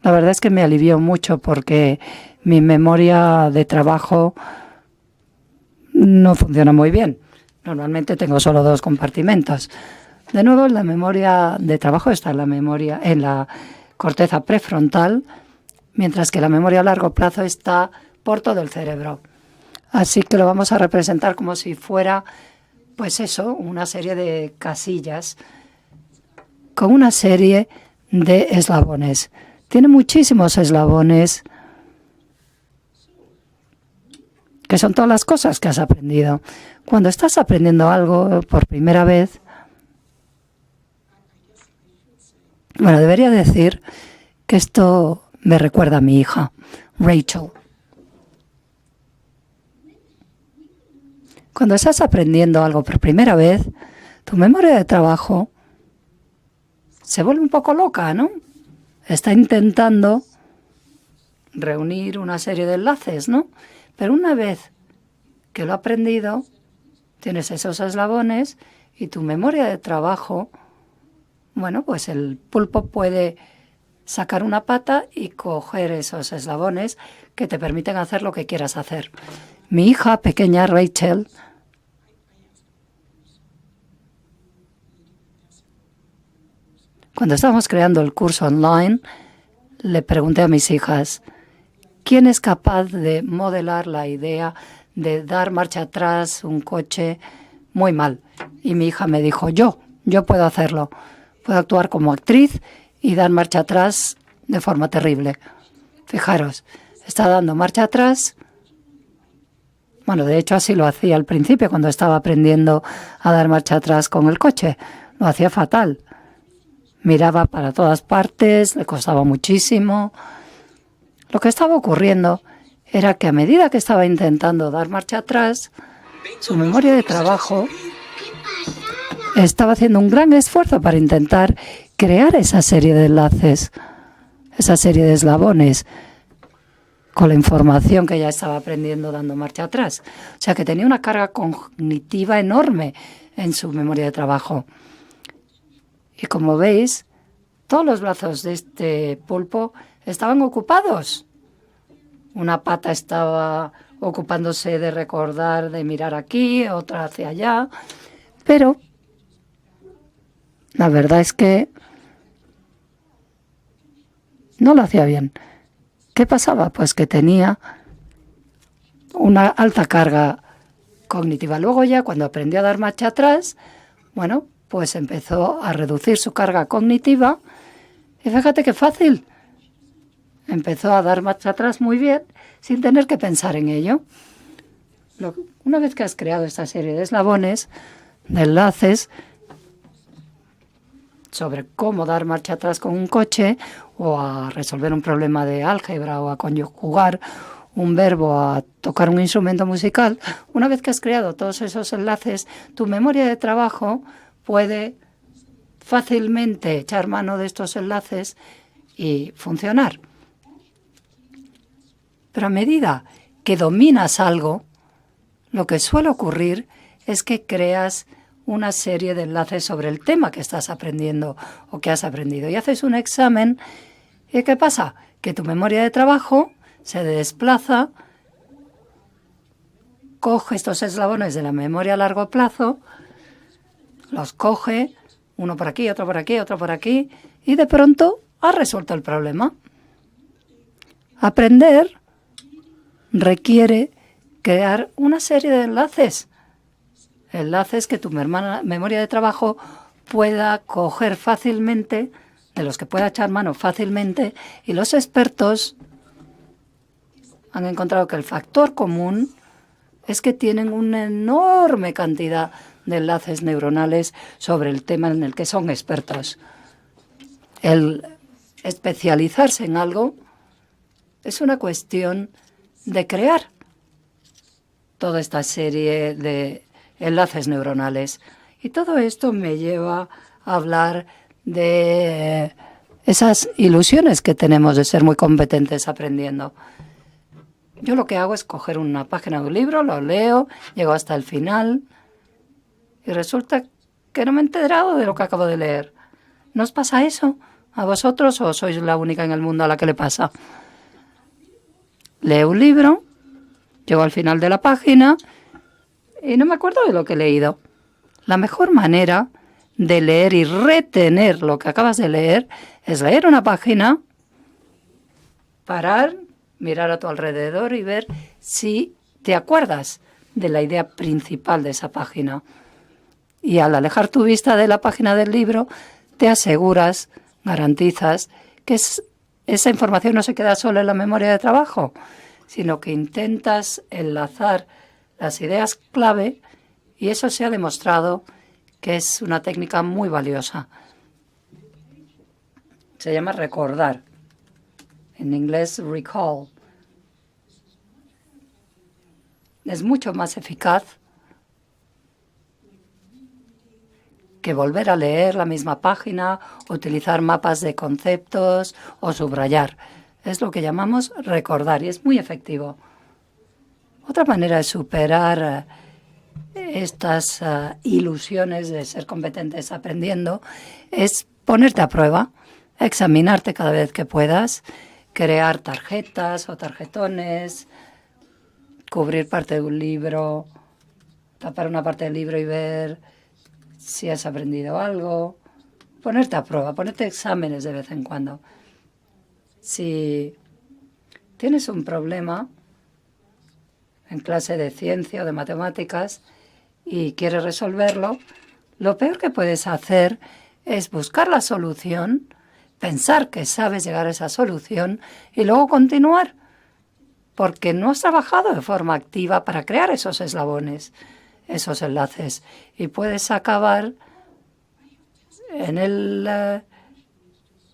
La verdad es que me alivió mucho porque mi memoria de trabajo no funciona muy bien. Normalmente tengo solo 2 compartimentos. De nuevo, la memoria de trabajo está en la corteza prefrontal, mientras que la memoria a largo plazo está por todo el cerebro. Así que lo vamos a representar como si fuera, pues eso, una serie de casillas con una serie de eslabones. Tiene muchísimos eslabones que son todas las cosas que has aprendido. Cuando estás aprendiendo algo por primera vez, bueno, debería decir que esto me recuerda a mi hija, Rachel. Cuando estás aprendiendo algo por primera vez, tu memoria de trabajo se vuelve un poco loca, ¿no? Está intentando reunir una serie de enlaces, ¿no? Pero una vez que lo ha aprendido, tienes esos eslabones y tu memoria de trabajo, bueno, pues el pulpo puede sacar una pata y coger esos eslabones que te permiten hacer lo que quieras hacer. Mi hija pequeña, Rachel, Cuando estábamos creando el curso online, le pregunté a mis hijas, ¿quién es capaz de modelar la idea de dar marcha atrás un coche muy mal? Y mi hija me dijo, yo puedo hacerlo. Puedo actuar como actriz y dar marcha atrás de forma terrible. Fijaros, está dando marcha atrás. Bueno, de hecho así lo hacía al principio cuando estaba aprendiendo a dar marcha atrás con el coche. Lo hacía fatal. Miraba para todas partes, le costaba muchísimo. Lo que estaba ocurriendo era que a medida que estaba intentando dar marcha atrás, su memoria de trabajo estaba haciendo un gran esfuerzo para intentar crear esa serie de enlaces, esa serie de eslabones, con la información que ya estaba aprendiendo dando marcha atrás. O sea que tenía una carga cognitiva enorme en su memoria de trabajo. Y como veis, todos los brazos de este pulpo estaban ocupados. Una pata estaba ocupándose de recordar, de mirar aquí, otra hacia allá. Pero la verdad es que no lo hacía bien. ¿Qué pasaba? Pues que tenía una alta carga cognitiva. Luego ya cuando aprendió a dar marcha atrás, bueno, pues empezó a reducir su carga cognitiva y fíjate qué fácil. Empezó a dar marcha atrás muy bien sin tener que pensar en ello. Una vez que has creado esta serie de eslabones, de enlaces, sobre cómo dar marcha atrás con un coche o a resolver un problema de álgebra o a conjugar un verbo, a tocar un instrumento musical, una vez que has creado todos esos enlaces, tu memoria de trabajo puede fácilmente echar mano de estos enlaces y funcionar. Pero a medida que dominas algo, lo que suele ocurrir es que creas una serie de enlaces sobre el tema que estás aprendiendo o que has aprendido. Y haces un examen y ¿qué pasa? Que tu memoria de trabajo se desplaza, coge estos eslabones de la memoria a largo plazo, los coge, uno por aquí, otro por aquí, otro por aquí, y de pronto has resuelto el problema. Aprender requiere crear una serie de enlaces que tu memoria de trabajo pueda coger fácilmente, de los que pueda echar mano fácilmente, y los expertos han encontrado que el factor común es que tienen una enorme cantidad de enlaces neuronales sobre el tema en el que son expertos. El especializarse en algo es una cuestión de crear toda esta serie de enlaces neuronales. Y todo esto me lleva a hablar de esas ilusiones que tenemos de ser muy competentes aprendiendo. Yo lo que hago es coger una página de un libro, lo leo, llego hasta el final y resulta que no me he enterado de lo que acabo de leer. ¿No os pasa eso a vosotros o sois la única en el mundo a la que le pasa? Leo un libro, llego al final de la página y no me acuerdo de lo que he leído. La mejor manera de leer y retener lo que acabas de leer es leer una página, parar, mirar a tu alrededor y ver si te acuerdas de la idea principal de esa página. Y al alejar tu vista de la página del libro, te aseguras, garantizas que esa información no se queda solo en la memoria de trabajo, sino que intentas enlazar las ideas clave y eso se ha demostrado que es una técnica muy valiosa. Se llama recordar. En inglés, recall. Es mucho más eficaz que volver a leer la misma página, utilizar mapas de conceptos o subrayar. Es lo que llamamos recordar y es muy efectivo. Otra manera de superar estas ilusiones de ser competentes aprendiendo es ponerte a prueba, examinarte cada vez que puedas, crear tarjetas o tarjetones, cubrir parte de un libro, tapar una parte del libro y ver si has aprendido algo, ponerte a prueba, ponerte exámenes de vez en cuando. Si tienes un problema en clase de ciencia o de matemáticas y quieres resolverlo, lo peor que puedes hacer es buscar la solución, pensar que sabes llegar a esa solución y luego continuar, porque no has trabajado de forma activa para crear esos eslabones, esos enlaces, y puedes acabar en el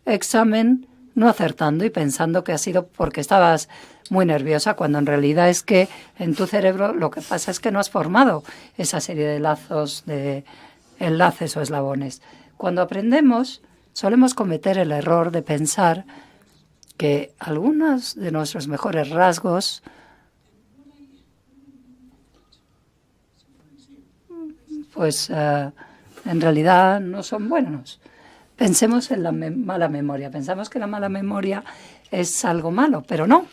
examen no acertando y pensando que ha sido porque estabas muy nerviosa, cuando en realidad es que en tu cerebro lo que pasa es que no has formado esa serie de lazos, de enlaces o eslabones. Cuando aprendemos, solemos cometer el error de pensar que algunos de nuestros mejores rasgos pues en realidad no son buenos. Pensemos en la mala memoria. Pensamos que la mala memoria es algo malo, pero no.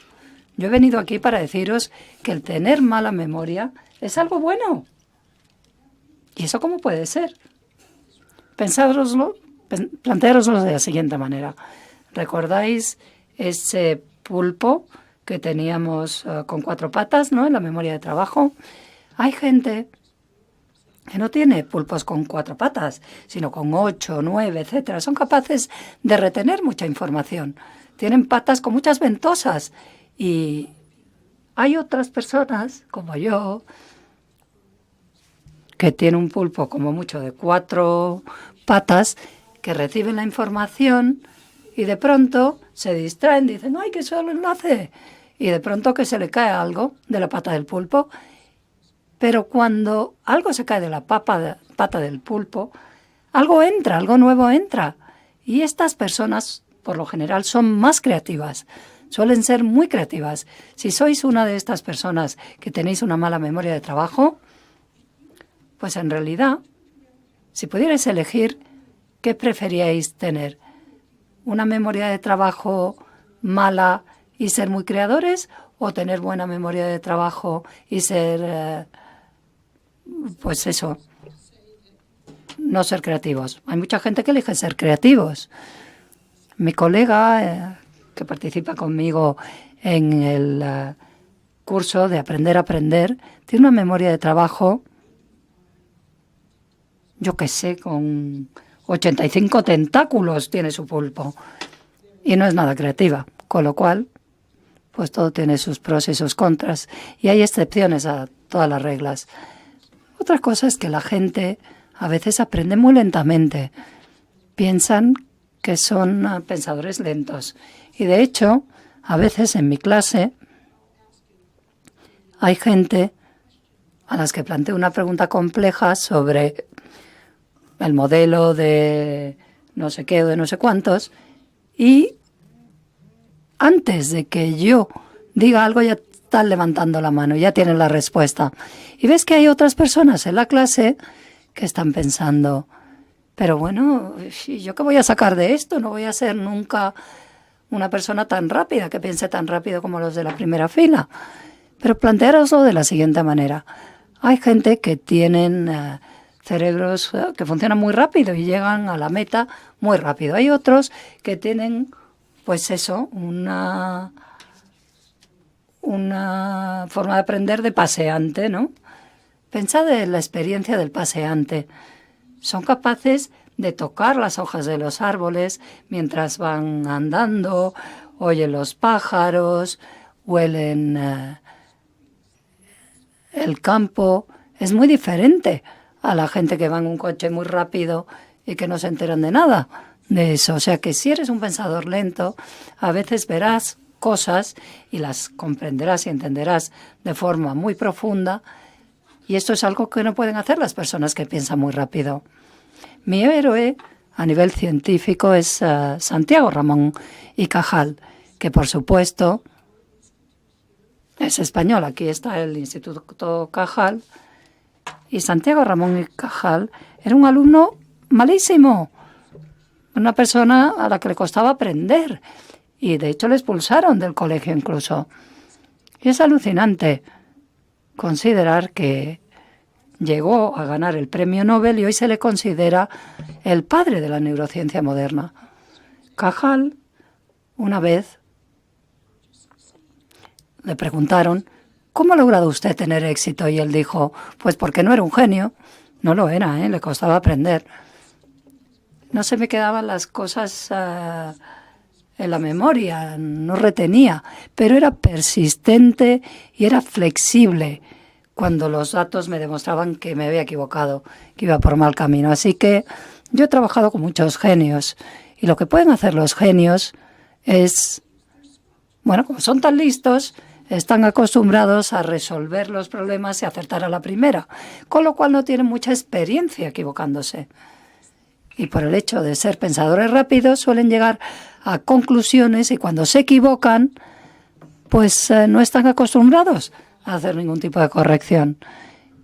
Yo he venido aquí para deciros que el tener mala memoria es algo bueno. ¿Y eso cómo puede ser? Planteároslo de la siguiente manera. ¿Recordáis ese pulpo que teníamos con 4 patas, ¿no?, en la memoria de trabajo? Hay gente que no tiene pulpos con 4 patas, sino con 8, 9, etcétera. Son capaces de retener mucha información. Tienen patas con muchas ventosas. Y hay otras personas, como yo, que tienen un pulpo como mucho de 4 patas, que reciben la información y de pronto se distraen, dicen, ¡ay, qué solo enlace! Y de pronto que se le cae algo de la pata del pulpo. Pero cuando algo se cae de la pata del pulpo, algo entra, algo nuevo entra. Y estas personas, por lo general, son más creativas. Suelen ser muy creativas. Si sois una de estas personas que tenéis una mala memoria de trabajo, pues en realidad, si pudierais elegir, ¿qué preferíais tener? ¿Una memoria de trabajo mala y ser muy creadores? ¿O tener buena memoria de trabajo y ser, pues eso, no ser creativos? Hay mucha gente que elige ser creativos. Mi colega, que participa conmigo en el curso de Aprender a Aprender, tiene una memoria de trabajo, yo qué sé, con 85 tentáculos tiene su pulpo. Y no es nada creativa, con lo cual, pues todo tiene sus pros y sus contras. Y hay excepciones a todas las reglas. Otra cosa es que la gente a veces aprende muy lentamente. Piensan que son pensadores lentos. Y de hecho, a veces en mi clase hay gente a las que planteo una pregunta compleja sobre el modelo de no sé qué o de no sé cuántos, y antes de que yo diga algo ya están levantando la mano, ya tienen la respuesta. Y ves que hay otras personas en la clase que están pensando, pero bueno, ¿yo qué voy a sacar de esto? No voy a ser nunca una persona tan rápida, que piense tan rápido como los de la primera fila. Pero planteároslo de la siguiente manera. Hay gente que tienen cerebros que funcionan muy rápido y llegan a la meta muy rápido. Hay otros que tienen, pues eso, una forma de aprender de paseante, ¿no? Pensad en la experiencia del paseante. Son capaces de tocar las hojas de los árboles mientras van andando, oyen los pájaros, huelen el campo. Es muy diferente a la gente que va en un coche muy rápido y que no se enteran de nada de eso. O sea que si eres un pensador lento, a veces verás cosas y las comprenderás y entenderás de forma muy profunda, y esto es algo que no pueden hacer las personas que piensan muy rápido. Mi héroe a nivel científico es Santiago Ramón y Cajal, que por supuesto es español. Aquí está el Instituto Cajal. Y Santiago Ramón y Cajal era un alumno malísimo, una persona a la que le costaba aprender. Y de hecho le expulsaron del colegio incluso. Y es alucinante considerar que llegó a ganar el premio Nobel y hoy se le considera el padre de la neurociencia moderna. Cajal, una vez, le preguntaron, ¿cómo ha logrado usted tener éxito? Y él dijo, pues porque no era un genio. No lo era, le costaba aprender. No se me quedaban las cosas en la memoria, no retenía, pero era persistente y era flexible cuando los datos me demostraban que me había equivocado, que iba por mal camino. Así que yo he trabajado con muchos genios y lo que pueden hacer los genios es, bueno, como son tan listos, están acostumbrados a resolver los problemas y acertar a la primera, con lo cual no tienen mucha experiencia equivocándose. Y por el hecho de ser pensadores rápidos suelen llegar a conclusiones y cuando se equivocan, pues no están acostumbrados a hacer ningún tipo de corrección.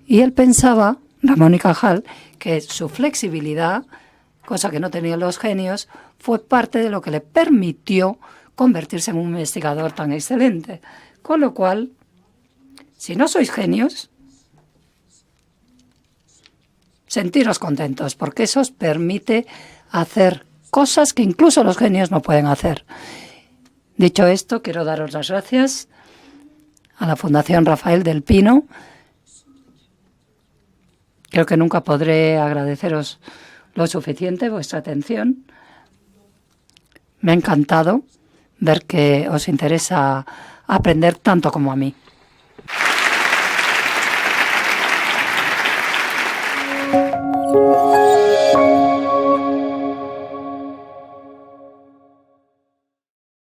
Y él pensaba, Ramón y Cajal, que su flexibilidad, cosa que no tenían los genios, fue parte de lo que le permitió convertirse en un investigador tan excelente. Con lo cual, si no sois genios, sentiros contentos, porque eso os permite hacer cosas que incluso los genios no pueden hacer. Dicho esto, quiero daros las gracias a la Fundación Rafael del Pino. Creo que nunca podré agradeceros lo suficiente vuestra atención. Me ha encantado ver que os interesa aprender tanto como a mí.